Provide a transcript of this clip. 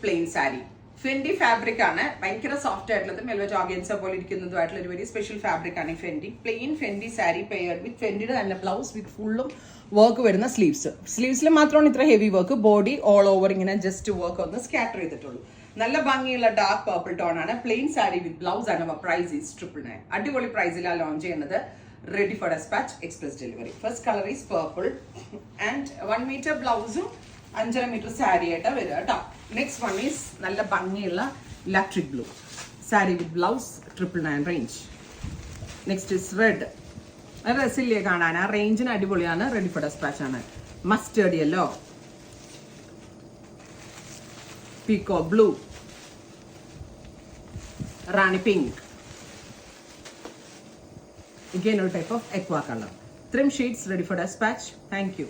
Plain sari. Fendi fabric ആണ്, ഭയങ്കര soft ആയിട്ടുള്ളത്, മെൽവെറ്റ് ഓർഗൻസ പോലെ ഇരിക്കുന്നതുമായിട്ടുള്ള ഒരു വെരി സ്പെഷ്യൽ ഫാബ്രിക് ആണ് Fendi. Plain Fendi sari paired with ഫെൻഡിയുടെ തന്നെ ബ്ലൗസ് വിത്ത് ഫുള്ളും വർക്ക് വരുന്ന സ്ലീവ്സിൽ മാത്രമാണ് ഇത്ര heavy work. Body all over ഇങ്ങനെ ജസ്റ്റ് വർക്ക് ഒന്ന് സ്കാറ്റർ ചെയ്തിട്ടുള്ളൂ. നല്ല ഭംഗിയുള്ള ഡാർക്ക് പർപ്പിൾ ടോൺ ആണ്. പ്ലെയിൻ സാരി വിത്ത് ബ്ലൗസ് ആണ്. Price is 999. അടിപൊളി പ്രൈസിലാണ് ലോഞ്ച് ചെയ്യുന്നത്. Ready for despatch, express delivery. First colour is purple and 1 metre ബ്ലൗസും 5.5 മീറ്റർ സാരി ആയിട്ടാണ് വരിക കേട്ടോ. നെക്സ്റ്റ് വൺ ഈസ് നല്ല ഭംഗിയുള്ള electric blue sari with blouse 999 range. Next is red. രസില്ലേ കാണാൻ, ആ റേഞ്ചിന് അടിപൊളിയാണ്. റെഡി ഫോർ ഡെസ്പാച്ച് ആണ്. Mustard yellow, peacock blue, rani pink, again a type of aqua color. Trim sheets ready for dispatch. Thank you.